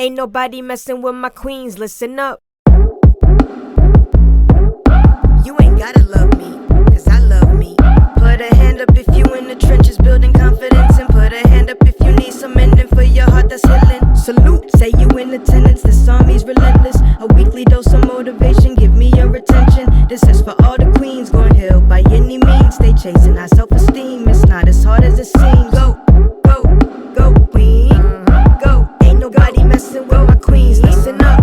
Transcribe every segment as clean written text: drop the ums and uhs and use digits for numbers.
Ain't nobody messing with my queens, listen up. You ain't gotta love me, cause I love me. Put a hand up if you in the trenches building confidence, and put a hand up if you need some mending for your heart that's healing. Salute, say you in attendance, this army's relentless. A weekly dose of motivation, give me your attention. This is for all the queens going heal by any means. They chasing our self-esteem, it's not as hard as it seems. Go, go, go queen, go. Ain't nobody messing with my queens, listen up.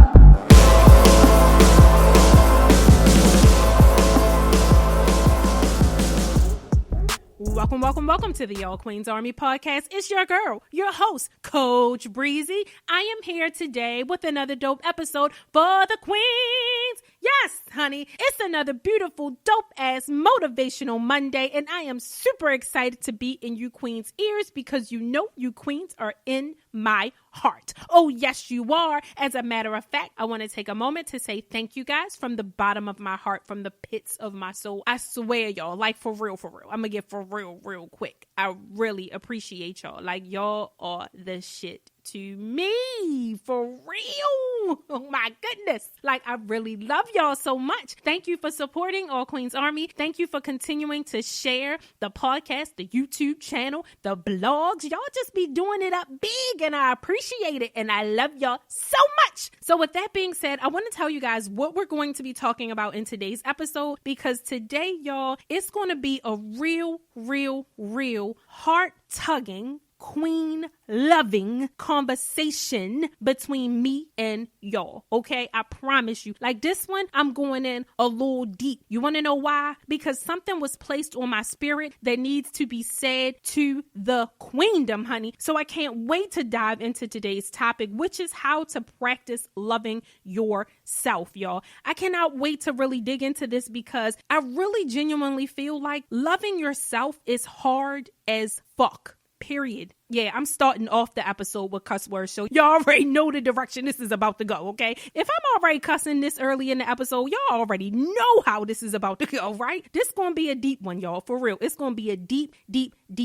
Welcome to the All Queens Army podcast. It's your girl, your host, Coach Breezy. I am here today with another dope episode for the queens. Yes, honey, it's another beautiful, dope-ass motivational Monday, and I am super excited to be in you queens' ears because you know you queens are in my heart. Oh, yes, you are. As a matter of fact, I want to take a moment to say thank you guys from the bottom of my heart, from the pits of my soul. I swear, y'all, like for real. I'm going to get for real quick. I really appreciate y'all. Like, y'all are the shit to me, for real. Oh my goodness. Like, I really love y'all so much. Thank you for supporting All Queens Army. Thank you for continuing to share the podcast, the YouTube channel, the blogs. Y'all just be doing it up big, and I appreciate it, and I love y'all so much. So with that being said, I want to tell you guys what we're going to be talking about in today's episode, because today, y'all, it's going to be a real heart-tugging, queen-loving conversation between me and y'all, okay? I promise you. Like this one, I'm going in a little deep. You want to know why? Because something was placed on my spirit that needs to be said to the queendom, honey. So I can't wait to dive into today's topic, which is how to practice loving yourself, y'all. I cannot wait to really dig into this because I really genuinely feel like loving yourself is hard as fuck. Period. Yeah, I'm starting off the episode with cuss words, so y'all already know the direction this is about to go, okay? If I'm already cussing this early in the episode, y'all already know how this is about to go, right? This gonna be a deep one, y'all, for real. It's gonna be a deep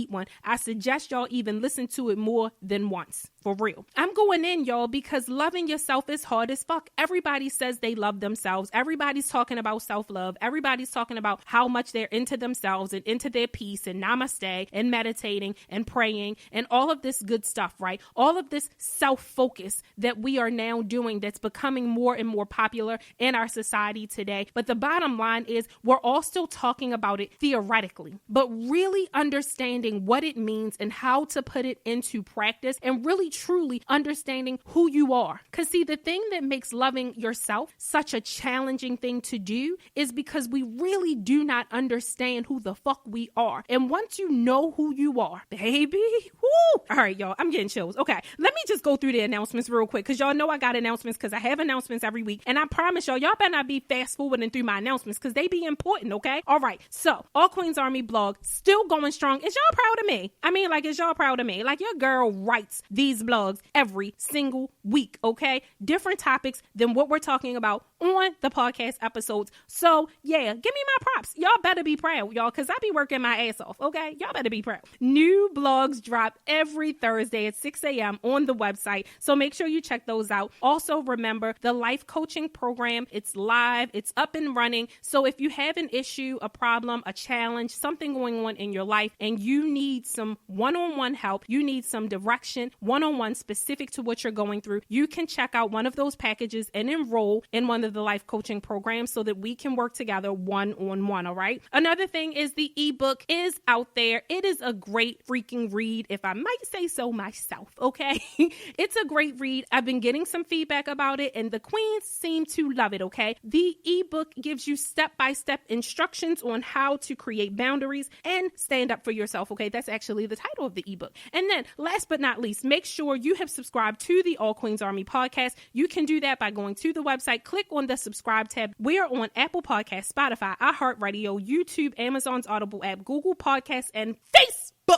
one. I suggest y'all even listen to it more than once, for real. I'm going in, y'all, because loving yourself is hard as fuck. Everybody says they love themselves. Everybody's talking about self-love. Everybody's talking about how much they're into themselves and into their peace and namaste and meditating and praying and all of this good stuff, right? All of this self-focus that we are now doing that's becoming more and more popular in our society today. But the bottom line is we're all still talking about it theoretically, but really understanding what it means and how to put it into practice and really truly understanding who you are. Because see, the thing that makes loving yourself such a challenging thing to do is because we really do not understand who the fuck we are. And once you know who you are, baby, whoo! All right, y'all, I'm getting chills. Okay, let me just go through the announcements real quick because y'all know I got announcements because I have announcements every week. And I promise y'all better not be fast forwarding through my announcements because they be important, okay? All right, so All Queens Army blog still going strong. Is y'all proud of me? I mean, like, is y'all proud of me? Like, your girl writes these blogs every single week, okay? Different topics than what we're talking about on the podcast episodes. So, yeah, give me my props. Y'all better be proud, y'all, because I be working my ass off, okay? Y'all better be proud. New blogs drop every Thursday at 6 a.m. on the website, so make sure you check those out. Also, remember, the life coaching program, it's live, it's up and running. So if you have an issue, a problem, a challenge, something going on in your life, and you need some one-on-one help, you need some direction, one-on-one specific to what you're going through, you can check out one of those packages and enroll in one of the life coaching programs so that we can work together one-on-one, all right? Another thing is the ebook is out there. It is a great freaking read, if I might say so myself, okay? It's a great read. I've been getting some feedback about it, and the queens seem to love it, okay? The ebook gives you step-by-step instructions on how to create boundaries and stand up for yourself, okay? That's actually the title of the ebook. And then, last but not least, make sure you have subscribed to the All Queens Army podcast. You can do that by going to the website, click on the subscribe tab. We are on Apple Podcasts, Spotify, iHeartRadio, YouTube, Amazon's Audible app, Google Podcasts, and Facebook.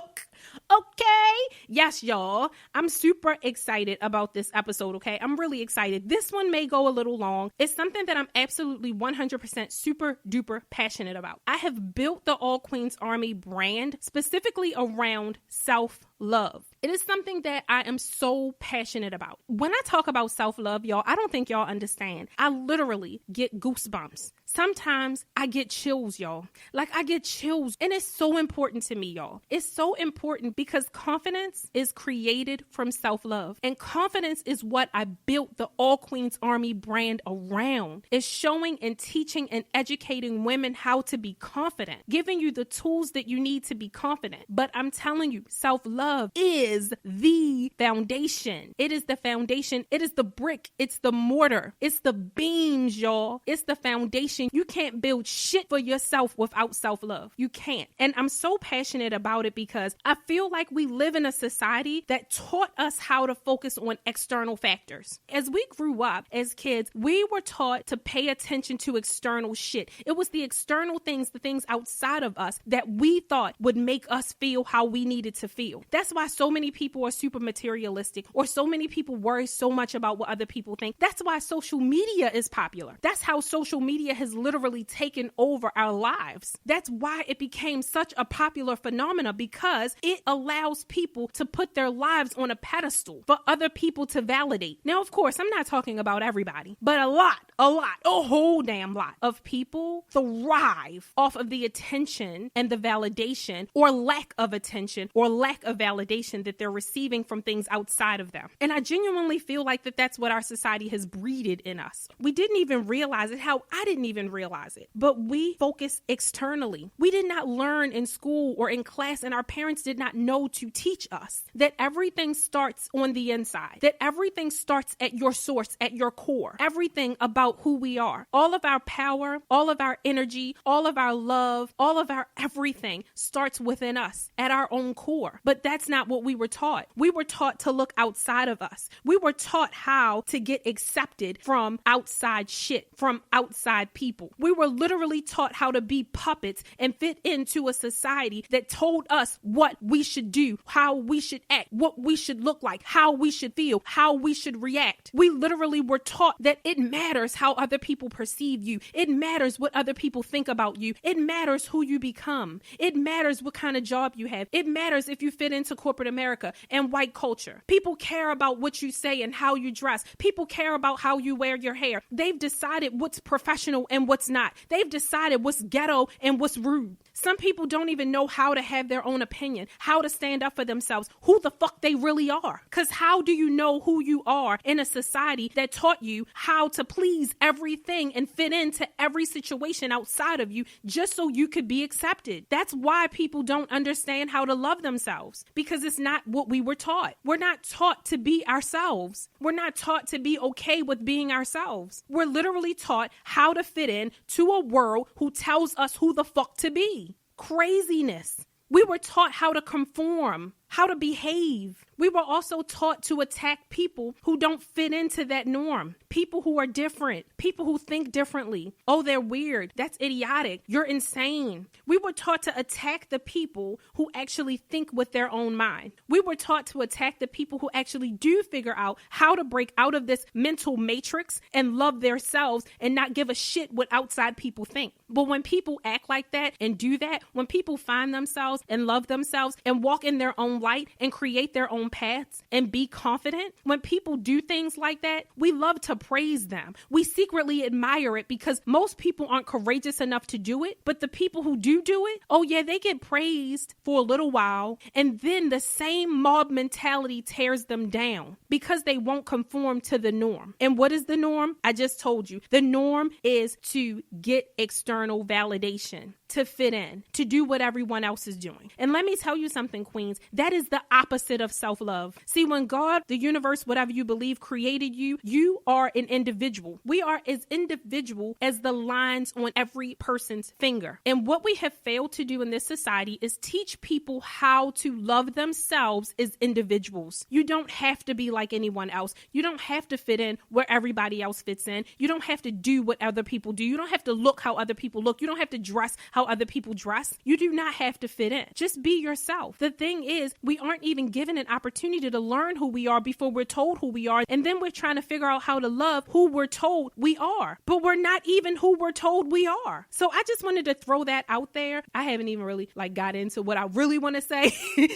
Okay. Yes, y'all. I'm super excited about this episode, okay? I'm really excited. This one may go a little long. It's something that I'm absolutely 100% super duper passionate about. I have built the All Queens Army brand specifically around self self-love. It is something that I am so passionate about. When I talk about self-love, y'all, I don't think y'all understand. I literally get goosebumps. Sometimes I get chills, y'all. Like I get chills. And it's so important to me, y'all. It's so important because confidence is created from self-love. And confidence is what I built the All Queens Army brand around. It's showing and teaching and educating women how to be confident, giving you the tools that you need to be confident. But I'm telling you, self-love is the foundation. It is the foundation. It is the brick. It's the mortar. It's the beams, y'all. It's the foundation. You can't build shit for yourself without self-love. You can't. And I'm so passionate about it because I feel like we live in a society that taught us how to focus on external factors. As we grew up as kids, we were taught to pay attention to external shit. It was the external things, the things outside of us that we thought would make us feel how we needed to feel. That's why so many people are super materialistic, or so many people worry so much about what other people think. That's why social media is popular. That's how social media has literally taken over our lives. That's why it became such a popular phenomenon, because it allows people to put their lives on a pedestal for other people to validate. Now, of course, I'm not talking about everybody, but a whole damn lot of people thrive off of the attention and the validation, or lack of attention or lack of validation that they're receiving from things outside of them. And I genuinely feel like that's what our society has breeded in us. We didn't even realize it. How I didn't even realize it. But we focus externally. We did not learn in school or in class, and our parents did not know to teach us that everything starts on the inside, that everything starts at your source, at your core. Everything about who we are, all of our power, all of our energy, all of our love, all of our everything starts within us at our own core. But that's not what we were taught. We were taught to look outside of us. We were taught how to get accepted from outside shit, from outside people. We were literally taught how to be puppets and fit into a society that told us what we should do, how we should act, what we should look like, how we should feel, how we should react. We literally were taught that it matters how other people perceive you. It matters what other people think about you. It matters who you become. It matters what kind of job you have. It matters if you fit into corporate America and white culture. People care about what you say and how you dress. People care about how you wear your hair. They've decided what's professional and what's not. They've decided what's ghetto and what's rude. Some people don't even know how to have their own opinion, how to stand up for themselves, who the fuck they really are. Because how do you know who you are in a society that taught you how to please everything and fit into every situation outside of you just so you could be accepted? That's why people don't understand how to love themselves, because it's not what we were taught. We're not taught to be ourselves. We're not taught to be okay with being ourselves. We're literally taught how to fit in to a world who tells us who the fuck to be. Craziness. We were taught how to conform, how to behave. We were also taught to attack people who don't fit into that norm. People who are different. People who think differently. Oh, they're weird. That's idiotic. You're insane. We were taught to attack the people who actually think with their own mind. We were taught to attack the people who actually do figure out how to break out of this mental matrix and love themselves and not give a shit what outside people think. But when people act like that and do that, when people find themselves and love themselves and walk in their own light and create their own paths and be confident, when people do things like that, we love to praise them. We secretly admire it because most people aren't courageous enough to do it. But the people who do it, oh yeah, they get praised for a little while. And then the same mob mentality tears them down because they won't conform to the norm. And what is the norm? I just told you. The norm is to get external validation, to fit in, to do what everyone else is doing. And let me tell you something, queens, that is the opposite of self-love. See, when God, the universe, whatever you believe, created you, you are an individual. We are as individual as the lines on every person's finger. And what we have failed to do in this society is teach people how to love themselves as individuals. You don't have to be like anyone else. You don't have to fit in where everybody else fits in. You don't have to do what other people do. You don't have to look how other people look. You don't have to dress how how other people dress. You do not have to fit in. Just be yourself. The thing is, we aren't even given an opportunity to learn who we are before we're told who we are. And then we're trying to figure out how to love who we're told we are. But we're not even who we're told we are. So I just wanted to throw that out there. I haven't even really got into what I really want to say.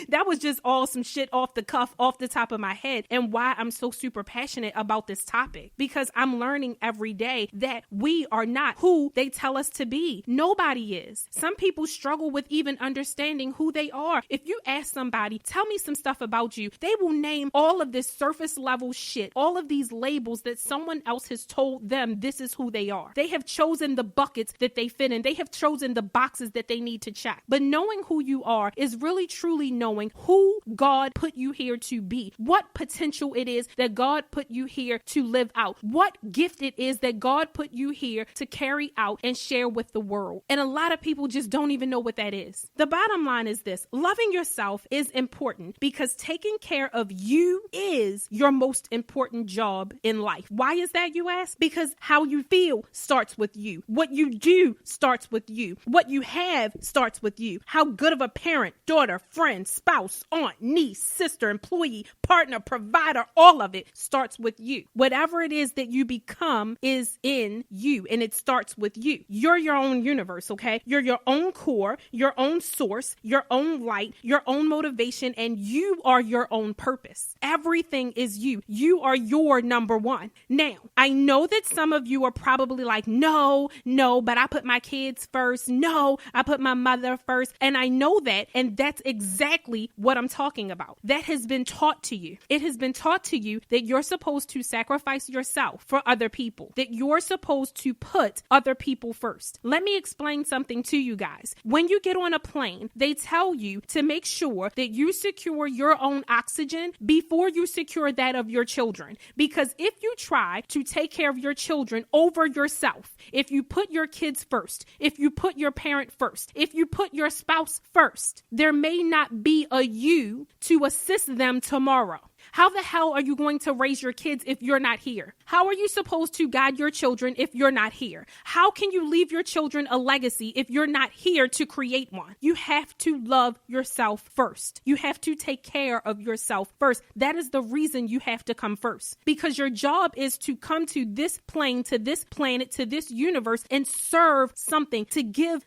That was just all some shit off the cuff, off the top of my head, and why I'm so super passionate about this topic. Because I'm learning every day that we are not who they tell us to be. Nobody is. Some people struggle with even understanding who they are. If you ask somebody, tell me some stuff about you, they will name all of this surface level shit, all of these labels that someone else has told them this is who they are. They have chosen the buckets that they fit in. They have chosen the boxes that they need to check. But knowing who you are is really truly knowing who God put you here to be, what potential it is that God put you here to live out, what gift it is that God put you here to carry out and share with the world. And a lot of people just don't even know what that is. The bottom line is this: loving yourself is important because taking care of you is your most important job in life. Why is that, you ask? Because how you feel starts with you. What you do starts with you. What you have starts with you. How good of a parent, daughter, friend, spouse, aunt, niece, sister, employee, partner, provider, all of it starts with you. Whatever it is that you become is in you, and it starts with you. You're your own universe, okay? You're your own core, your own source, your own light, your own motivation, and you are your own purpose. Everything is you. You are your number one. Now, I know that some of you are probably like, no, but I put my kids first. No, I put my mother first. And I know that, and that's exactly what I'm talking about. That has been taught to you. It has been taught to you that you're supposed to sacrifice yourself for other people, that you're supposed to put other people first. Let me explain something to you guys. When you get on a plane, they tell you to make sure that you secure your own oxygen before you secure that of your children. Because if you try to take care of your children over yourself, if you put your kids first, if you put your parent first, if you put your spouse first, there may not be a you to assist them tomorrow. How the hell are you going to raise your kids if you're not here? How are you supposed to guide your children if you're not here? How can you leave your children a legacy if you're not here to create one? You have to love yourself first. You have to take care of yourself first. That is the reason you have to come first. Because your job is to come to this plane, to this planet, to this universe and serve something, to give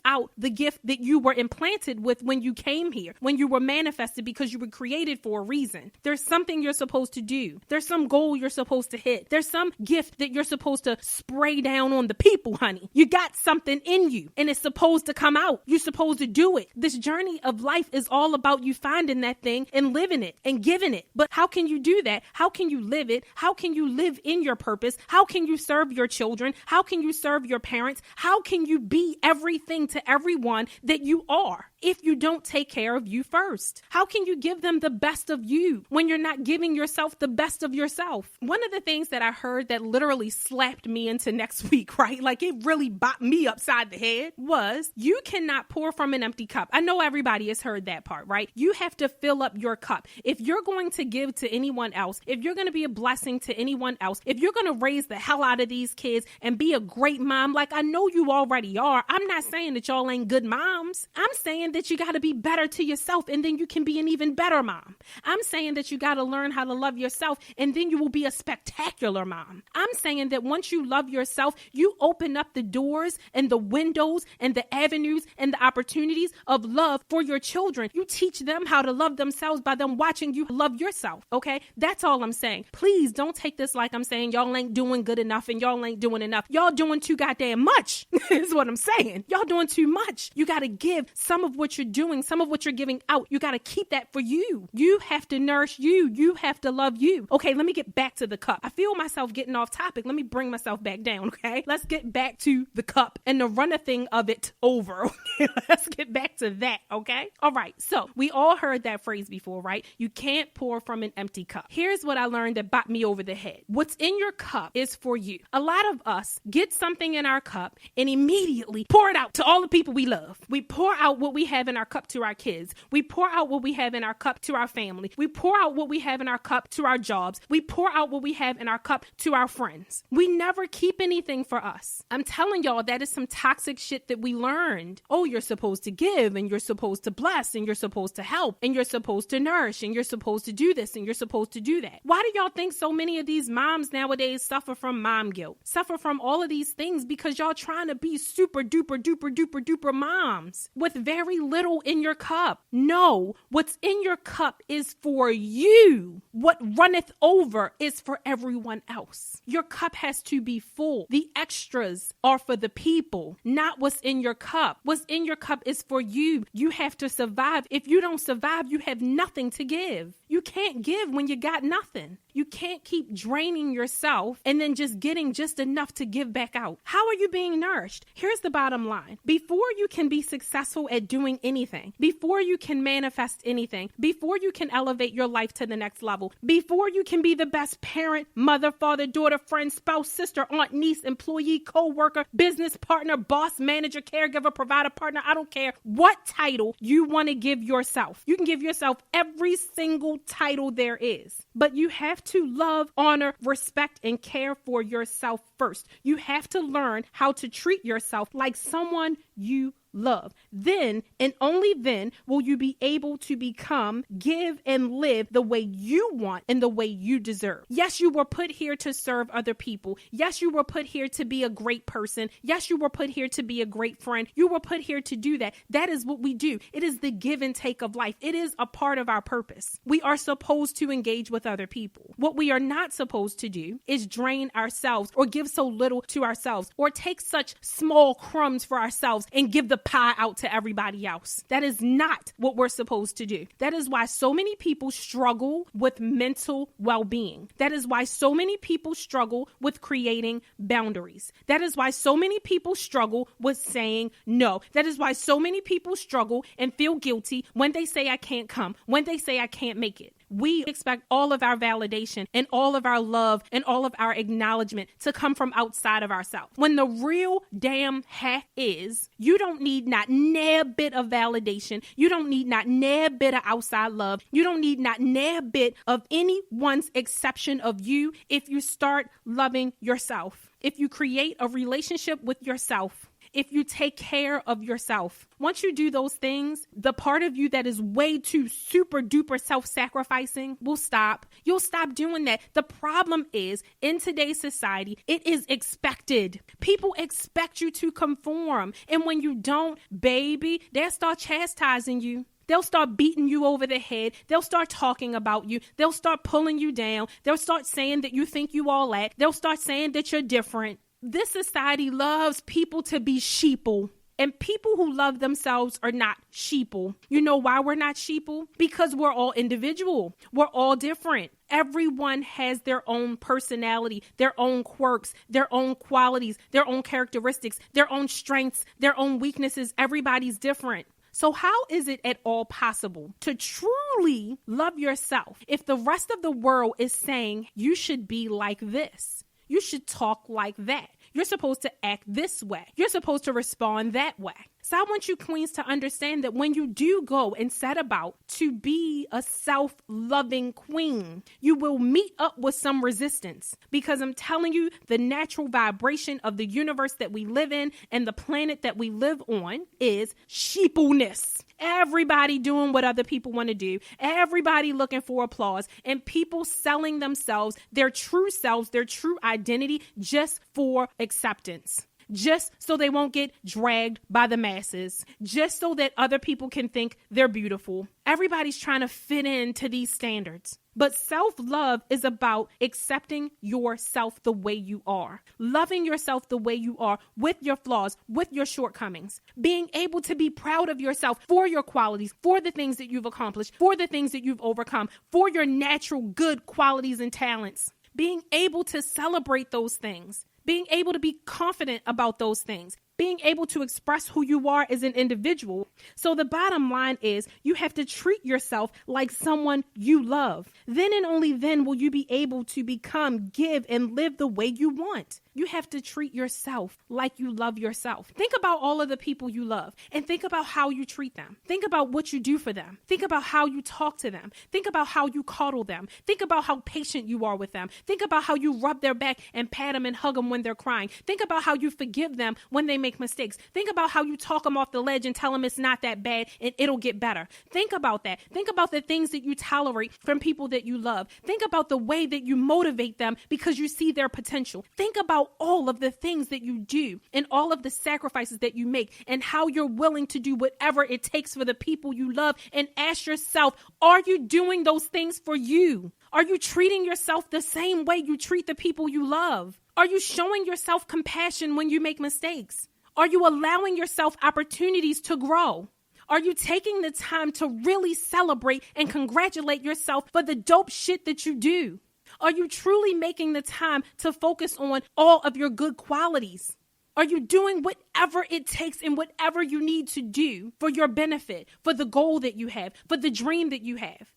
out the gift that you were implanted with when you came here, when you were manifested, because you were created for a reason. There's something you're supposed to do. There's some goal you're supposed to hit. There's some gift that you're supposed to spray down on the people, honey. You got something in you and it's supposed to come out. You're supposed to do it. This journey of life is all about you finding that thing and living it and giving it. But how can you do that? How can you live it? How can you live in your purpose? How can you serve your children? How can you serve your parents? How can you be everything to everyone that you are if you don't take care of you first? How can you give them the best of you when you're not giving yourself the best of yourself? One of the things that I heard that literally slapped me into next week, right? Like it really bopped me upside the head was, you cannot pour from an empty cup. I know everybody has heard that part, right? You have to fill up your cup. If you're going to give to anyone else, if you're going to be a blessing to anyone else, if you're going to raise the hell out of these kids and be a great mom, like I know you already are. I'm not saying that y'all ain't good moms. I'm saying that you got to be better to yourself and then you can be an even better mom. I'm saying that you got to learn how to love yourself and then you will be a spectacular mom. I'm saying that once you love yourself, you open up the doors and the windows and the avenues and the opportunities of love for your children. You teach them how to love themselves by them watching you love yourself. Okay? That's all I'm saying. Please don't take this like I'm saying y'all ain't doing good enough and y'all ain't doing enough. Y'all doing too goddamn much is what I'm saying. Y'all doing too much. You got to give some of what you're doing, some of what you're giving out. You got to keep that for you. You have to nourish you. You have to love you. Okay, let me get back to the cup. I feel myself getting off topic. Let me bring myself back down, okay? Let's get back to the cup and the runner thing of it over. Okay? Let's get back to that, okay? All right, so we all heard that phrase before, right? You can't pour from an empty cup. Here's what I learned that bopped me over the head. What's in your cup is for you. A lot of us get something in our cup and immediately pour it out to all the people we love. We pour out what we have in our cup to our kids. We pour out what we have in our cup to our family. We pour out what we have in our cup to our jobs. We pour out what we have in our cup to our friends. We never keep anything for us. I'm telling y'all, that is some toxic shit that we learned. Oh, you're supposed to give, and you're supposed to bless, and you're supposed to help, and you're supposed to nourish, and you're supposed to do this, and you're supposed to do that. Why do y'all think so many of these moms nowadays suffer from mom guilt, suffer from all of these things? Because y'all trying to be super duper duper duper duper moms with very little in your cup. No, what's in your cup is for you. What runneth over is for everyone else. Your cup has to be full. The extras are for the people, not what's in your cup. What's in your cup is for you. You have to survive. If you don't survive, you have nothing to give. You can't give when you got nothing. You can't keep draining yourself and then just getting just enough to give back out. How are you being nourished? Here's the bottom line. Before you can be successful at doing anything, before you can manifest anything, before you can elevate your life to the next level, before you can be the best parent, mother, father, daughter, friend, spouse, sister, aunt, niece, employee, co-worker, business partner, boss, manager, caregiver, provider, partner, I don't care what title you want to give yourself. You can give yourself every single title there is, but you have to love, honor, respect, and care for yourself first. You have to learn how to treat yourself like someone you love. Then and only then will you be able to become, give, and live the way you want and the way you deserve. Yes, you were put here to serve other people. Yes, you were put here to be a great person. Yes, you were put here to be a great friend. You were put here to do that. That is what we do. It is the give and take of life. It is a part of our purpose. We are supposed to engage with other people. What we are not supposed to do is drain ourselves or give so little to ourselves or take such small crumbs for ourselves and give the pie out to everybody else. That is not what we're supposed to do. That is why so many people struggle with mental well-being. That is why so many people struggle with creating boundaries. That is why so many people struggle with saying no. That is why so many people struggle and feel guilty when they say I can't come, when they say I can't make it. We expect all of our validation and all of our love and all of our acknowledgement to come from outside of ourselves. When the real damn hack is, you don't need not near bit of validation. You don't need not near bit of outside love. You don't need not near bit of anyone's exception of you if you start loving yourself. If you create a relationship with yourself. If you take care of yourself. Once you do those things, the part of you that is way too super duper self-sacrificing will stop. You'll stop doing that. The problem is, in today's society, it is expected. People expect you to conform. And when you don't, baby, they'll start chastising you. They'll start beating you over the head. They'll start talking about you. They'll start pulling you down. They'll start saying that you think you all that. They'll start saying that you're different. This society loves people to be sheeple, and people who love themselves are not sheeple. You know why we're not sheeple? Because we're all individual. We're all different. Everyone has their own personality, their own quirks, their own qualities, their own characteristics, their own strengths, their own weaknesses. Everybody's different. So how is it at all possible to truly love yourself if the rest of the world is saying you should be like this? You should talk like that. You're supposed to act this way. You're supposed to respond that way. So I want you queens to understand that when you do go and set about to be a self-loving queen, you will meet up with some resistance, because I'm telling you, the natural vibration of the universe that we live in and the planet that we live on is sheepleness. Everybody doing what other people want to do. Everybody looking for applause, and people selling themselves, their true selves, their true identity just for acceptance. Just so they won't get dragged by the masses, just so that other people can think they're beautiful. Everybody's trying to fit into these standards. But self-love is about accepting yourself the way you are, loving yourself the way you are, with your flaws, with your shortcomings, being able to be proud of yourself for your qualities, for the things that you've accomplished, for the things that you've overcome, for your natural good qualities and talents, being able to celebrate those things. Being able to be confident about those things. being able to express who you are as an individual. So the bottom line is you have to treat yourself like someone you love. Then and only then will you be able to become, give, and live the way you want. You have to treat yourself like you love yourself. Think about all of the people you love and think about how you treat them. Think about what you do for them. Think about how you talk to them. Think about how you coddle them. Think about how patient you are with them. Think about how you rub their back and pat them and hug them when they're crying. Think about how you forgive them when they make mistakes. Think about how you talk them off the ledge and tell them it's not that bad and it'll get better. Think about that. Think about the things that you tolerate from people that you love. Think about the way that you motivate them because you see their potential. Think about all of the things that you do and all of the sacrifices that you make and how you're willing to do whatever it takes for the people you love, and ask yourself, are you doing those things for you? Are you treating yourself the same way you treat the people you love? Are you showing yourself compassion when you make mistakes? Are you allowing yourself opportunities to grow? Are you taking the time to really celebrate and congratulate yourself for the dope shit that you do? Are you truly making the time to focus on all of your good qualities? Are you doing whatever it takes and whatever you need to do for your benefit, for the goal that you have, for the dream that you have?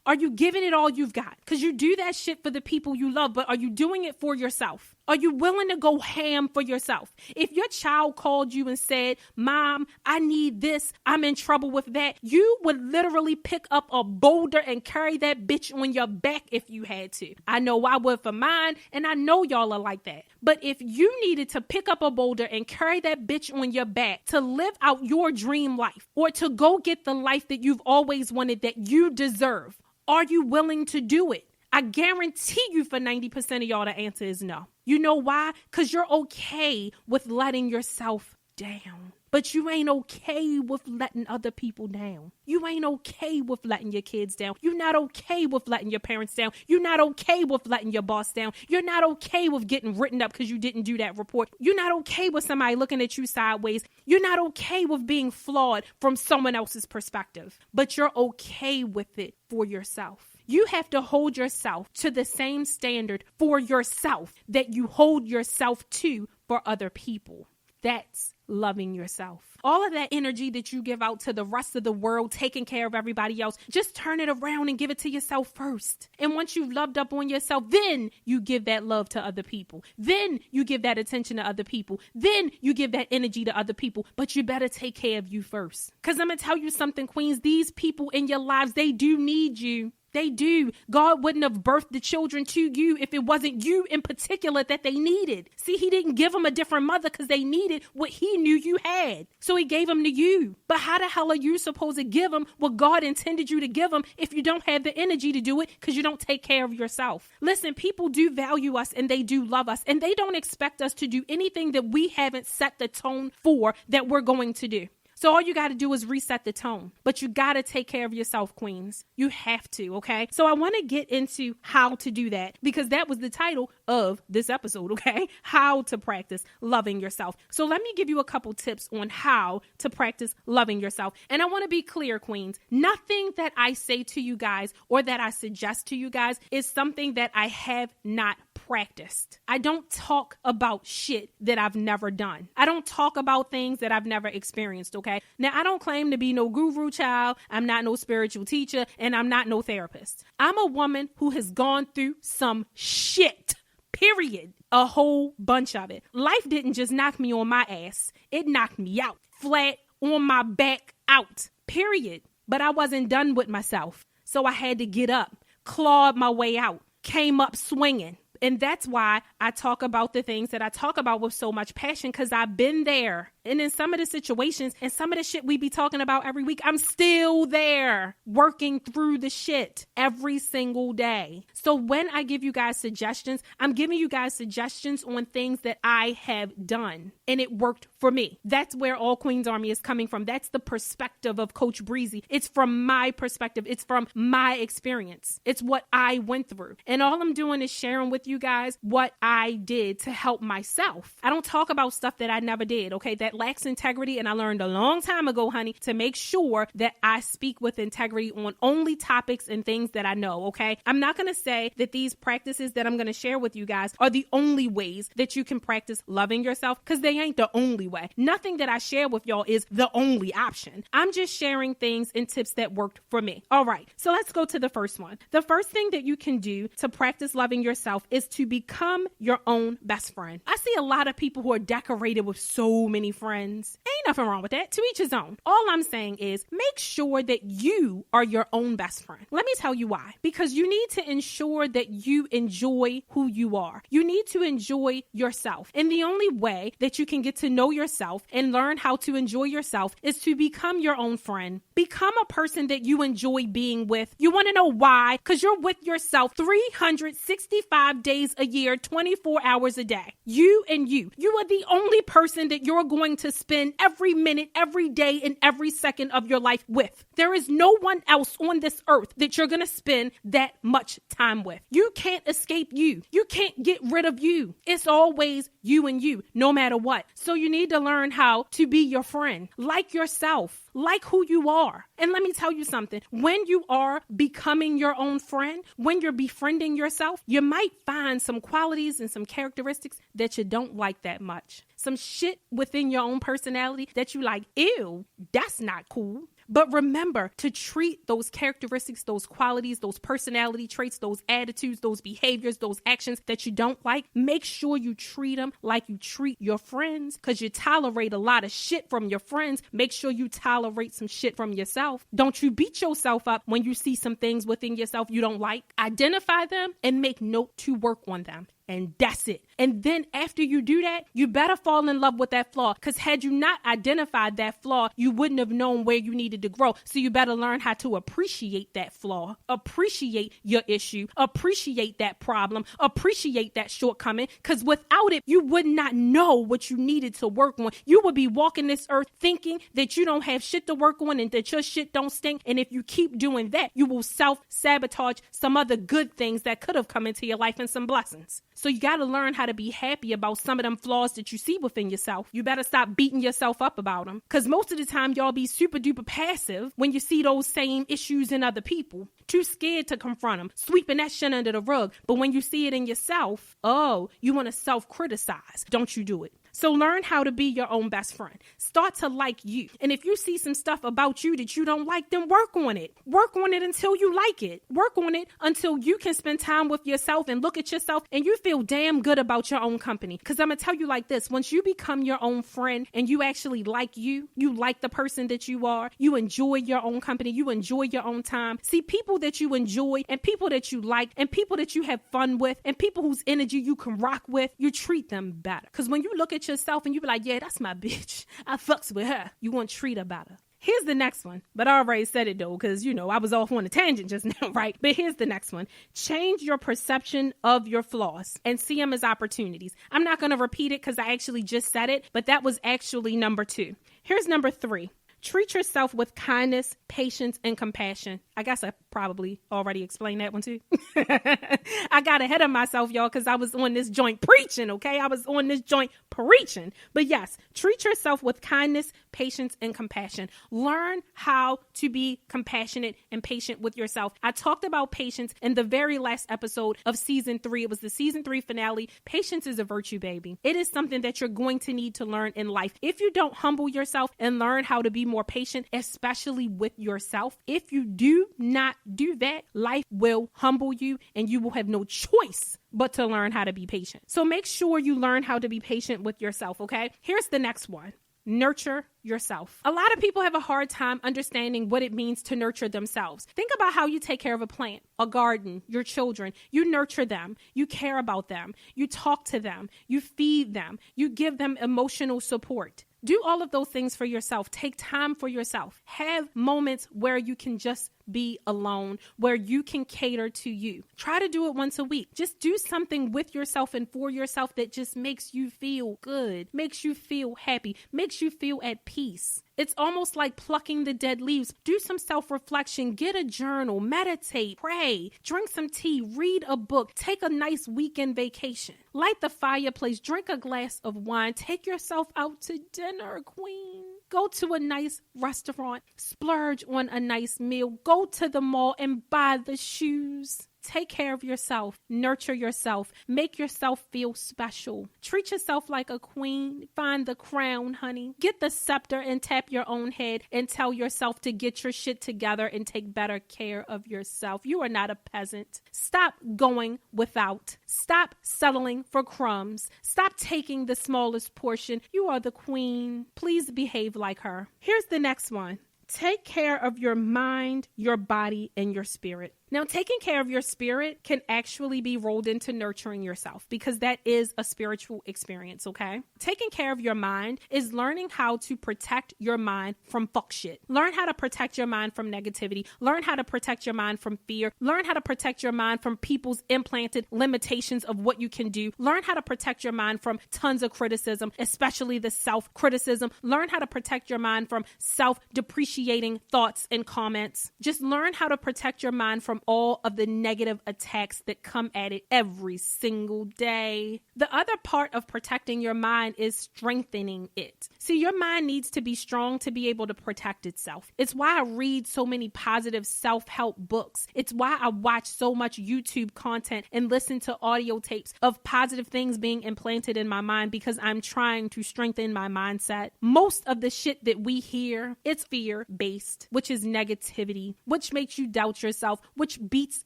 Are you giving it all you've got? Because you do that shit for the people you love, but are you doing it for yourself? Are you willing to go ham for yourself? If your child called you and said, Mom, I need this, I'm in trouble with that, you would literally pick up a boulder and carry that bitch on your back if you had to. I know I would for mine, and I know y'all are like that. But if you needed to pick up a boulder and carry that bitch on your back to live out your dream life, or to go get the life that you've always wanted that you deserve, are you willing to do it? I guarantee you for 90% of y'all, the answer is no. You know why? Because you're okay with letting yourself down. But you ain't okay with letting other people down. You ain't okay with letting your kids down. You're not okay with letting your parents down. You're not okay with letting your boss down. You're not okay with getting written up because you didn't do that report. You're not okay with somebody looking at you sideways. You're not okay with being flawed from someone else's perspective. But you're okay with it for yourself. You have to hold yourself to the same standard for yourself that you hold yourself to for other people. That's loving yourself. All of that energy that you give out to the rest of the world, taking care of everybody else, just turn it around and give it to yourself first. And once you've loved up on yourself, then you give that love to other people. Then you give that attention to other people. Then you give that energy to other people. But you better take care of you first. Because I'm going to tell you something, Queens. These people in your lives, they do need you. They do. God wouldn't have birthed the children to you if it wasn't you in particular that they needed. See, he didn't give them a different mother because they needed what he knew you had. So he gave them to you. But how the hell are you supposed to give them what God intended you to give them if you don't have the energy to do it because you don't take care of yourself? Listen, people do value us and they do love us, and they don't expect us to do anything that we haven't set the tone for that we're going to do. So all you got to do is reset the tone. But you got to take care of yourself, Queens. You have to, okay? So I want to get into how to do that because that was the title of this episode, okay? How to practice loving yourself. So let me give you a couple tips on how to practice loving yourself. And I want to be clear, Queens. Nothing that I say to you guys or that I suggest to you guys is something that I have not practiced. I don't talk about shit that I've never done. I don't talk about things that I've never experienced, okay? Now, I don't claim to be no guru, child. I'm not no spiritual teacher, and I'm not no therapist. I'm a woman who has gone through some shit, period. A whole bunch of it. Life didn't just knock me on my ass. It knocked me out, flat on my back out, period. But I wasn't done with myself. So I had to get up, clawed my way out, came up swinging. And that's why I talk about the things that I talk about with so much passion, because I've been there. And in some of the situations and some of the shit we be talking about every week, I'm still there working through the shit every single day. So when I give you guys suggestions, I'm giving you guys suggestions on things that I have done and it worked for me. That's where All Queens Army is coming from. That's the perspective of Coach Breezy. It's from my perspective. It's from my experience. It's what I went through. And all I'm doing is sharing with you guys what I did to help myself. I don't talk about stuff that I never did, okay, that that lacks integrity, and I learned a long time ago, honey, to make sure that I speak with integrity on only topics and things that I know, okay? I'm not going to say that these practices that I'm going to share with you guys are the only ways that you can practice loving yourself, because they ain't the only way. Nothing that I share with y'all is the only option. I'm just sharing things and tips that worked for me. All right, so let's go to the first one. The first thing that you can do to practice loving yourself is to become your own best friend. I see a lot of people who are decorated with so many friends. Ain't nothing wrong with that. To each his own. All I'm saying is make sure that you are your own best friend. Let me tell you why. Because you need to ensure that you enjoy who you are. You need to enjoy yourself. And the only way that you can get to know yourself and learn how to enjoy yourself is to become your own friend. Become a person that you enjoy being with. You want to know why? Because you're with yourself 365 days a year, 24 hours a day. You and you. You are the only person that you're going to spend every minute, every day, and every second of your life with. There is no one else on this earth that you're going to spend that much time with. You can't escape you. You can't get rid of you. It's always you and you, no matter what. So you need to learn how to be your friend. Like yourself. Like who you are. And let me tell you something. When you are becoming your own friend, when you're befriending yourself, you might find some qualities and some characteristics that you don't like that much. Some shit within your own personality that you like, ew, that's not cool. But remember to treat those characteristics, those qualities, those personality traits, those attitudes, those behaviors, those actions that you don't like. Make sure you treat them like you treat your friends, because you tolerate a lot of shit from your friends. Make sure you tolerate some shit from yourself. Don't you beat yourself up when you see some things within yourself you don't like. Identify them and make note to work on them. And that's it. And then after you do that, you better fall in love with that flaw. Because had you not identified that flaw, you wouldn't have known where you needed to grow. So you better learn how to appreciate that flaw. Appreciate your issue. Appreciate that problem. Appreciate that shortcoming. Because without it, you would not know what you needed to work on. You would be walking this earth thinking that you don't have shit to work on and that your shit don't stink. And if you keep doing that, you will self-sabotage some other good things that could have come into your life and some blessings. So you got to learn how to be happy about some of them flaws that you see within yourself. You better stop beating yourself up about them. Because most of the time, y'all be super duper passive when you see those same issues in other people. Too scared to confront them, sweeping that shit under the rug. But when you see it in yourself, oh, you want to self-criticize. Don't you do it. So learn how to be your own best friend. Start to like you. And if you see some stuff about you that you don't like, then work on it. Work on it until you like it. Work on it until you can spend time with yourself and look at yourself and you feel damn good about your own company. Because I'm going to tell you like this. Once you become your own friend and you actually like you like the person that you are, you enjoy your own company, you enjoy your own time. See, people that you enjoy and people that you like and people that you have fun with and people whose energy you can rock with, you treat them better. Because when you look at yourself and you be like, yeah, that's my bitch, I fucks with her, you want to treat her better. Here's the next one, but I already said it though, because I was off on a tangent just now, right? But here's the next one. Change your perception of your flaws and see them as opportunities. I'm not going to repeat it because I actually just said it, but that was actually number 2. Here's number 3. Treat yourself with kindness, patience, and compassion. I guess I probably already explained that one too. I got ahead of myself, y'all, because I was on this joint preaching, okay? I was on this joint preaching. But yes, treat yourself with kindness, patience, and compassion. Learn how to be compassionate and patient with yourself. I talked about patience in the very last episode of season 3. It was the season 3 finale. Patience is a virtue, baby. It is something that you're going to need to learn in life. If you don't humble yourself and learn how to be more patient, especially with yourself, if you do not do that, life will humble you and you will have no choice but to learn how to be patient. So make sure you learn how to be patient with yourself, okay? Here's the next one. Nurture yourself. A lot of people have a hard time understanding what it means to nurture themselves. Think about how you take care of a plant, a garden, your children. You nurture them. You care about them. You talk to them. You feed them. You give them emotional support. Do all of those things for yourself. Take time for yourself. Have moments where you can just be alone, where you can cater to you. Try to do it once a week. Just do something with yourself and for yourself that just makes you feel good, makes you feel happy, makes you feel at peace. It's almost like plucking the dead leaves. Do some self-reflection, get a journal, meditate, pray, drink some tea, read a book, take a nice weekend vacation, light the fireplace, drink a glass of wine, take yourself out to dinner, queen. Go to a nice restaurant, splurge on a nice meal, go to the mall and buy the shoes. Take care of yourself, nurture yourself, make yourself feel special. Treat yourself like a queen. Find the crown, honey. Get the scepter and tap your own head and tell yourself to get your shit together and take better care of yourself. You are not a peasant. Stop going without. Stop settling for crumbs. Stop taking the smallest portion. You are the queen. Please behave like her. Here's the next one. Take care of your mind, your body, and your spirit. Now, taking care of your spirit can actually be rolled into nurturing yourself because that is a spiritual experience, okay? Taking care of your mind is learning how to protect your mind from fuck shit. Learn how to protect your mind from negativity. Learn how to protect your mind from fear. Learn how to protect your mind from people's implanted limitations of what you can do. Learn how to protect your mind from tons of criticism, especially the self-criticism. Learn how to protect your mind from self-depreciating thoughts and comments. Just learn how to protect your mind from all of the negative attacks that come at it every single day. The other part of protecting your mind is strengthening it. See, your mind needs to be strong to be able to protect itself. It's why I read so many positive self-help books. It's why I watch so much YouTube content and listen to audio tapes of positive things being implanted in my mind because I'm trying to strengthen my mindset. Most of the shit that we hear, it's fear-based, which is negativity, which makes you doubt yourself, which beats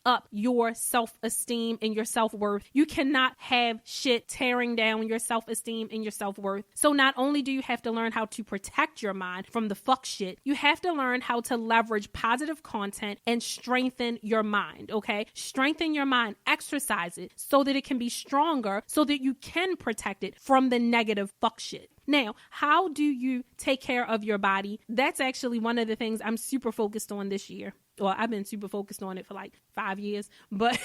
up your self-esteem and your self-worth. You cannot have shit tearing down your self-esteem and your self-worth. So not only do you have to learn how to protect your mind from the fuck shit, you have to learn how to leverage positive content and strengthen your mind, okay? Strengthen your mind, exercise it so that it can be stronger so that you can protect it from the negative fuck shit. Now, how do you take care of your body? That's actually one of the things I'm super focused on this year. Well, I've been super focused on it for like 5 years, but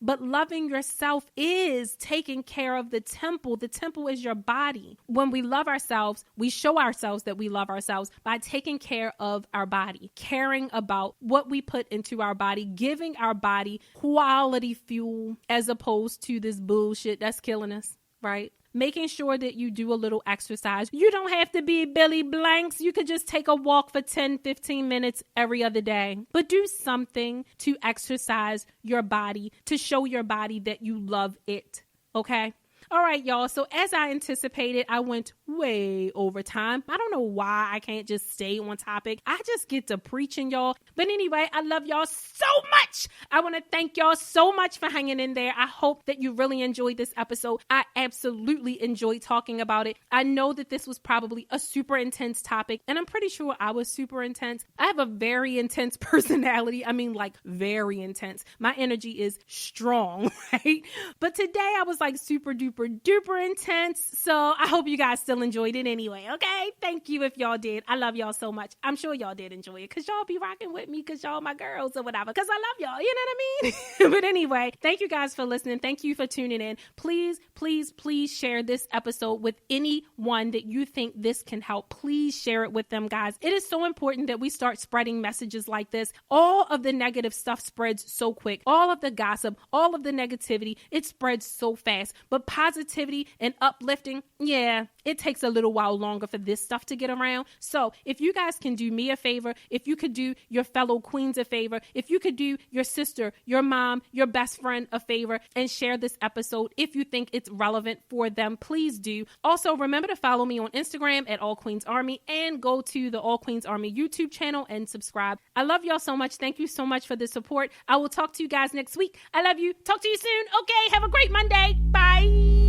but loving yourself is taking care of the temple. The temple is your body. When we love ourselves, we show ourselves that we love ourselves by taking care of our body, caring about what we put into our body, giving our body quality fuel as opposed to this bullshit that's killing us, right? Making sure that you do a little exercise. You don't have to be Billy Blanks. You could just take a walk for 10, 15 minutes every other day. But do something to exercise your body, to show your body that you love it. Okay? All right, y'all. So as I anticipated, I went way over time. I don't know why I can't just stay on topic. I just get to preaching, y'all. But anyway, I love y'all so much. I want to thank y'all so much for hanging in there. I hope that you really enjoyed this episode. I absolutely enjoyed talking about it. I know that this was probably a super intense topic, and I'm pretty sure I was super intense. I have a very intense personality. I mean, like very intense. My energy is strong, right? But today I was like super duper intense. So I hope you guys still enjoyed it anyway. Okay. Thank you if y'all did. I love y'all so much. I'm sure y'all did enjoy it because y'all be rocking with me because y'all my girls or whatever. Because I love y'all. You know what I mean? But anyway, thank you guys for listening. Thank you for tuning in. Please, please, please share this episode with anyone that you think this can help. Please share it with them, guys. It is so important that we start spreading messages like this. All of the negative stuff spreads so quick. All of the gossip, all of the negativity, it spreads so fast. But positivity and uplifting, yeah, it takes a little while longer for this stuff to get around. So if you guys can do me a favor, if you could do your fellow queens a favor, if you could do your sister, your mom, your best friend a favor and share this episode if you think it's relevant for them, please do. Also, remember to follow me on Instagram at All Queens Army and go to the All Queens Army YouTube channel and subscribe. I love y'all so much. Thank you so much for the support. I will talk to you guys next week. I love you. Talk to you soon. Okay, have a great Monday. Bye.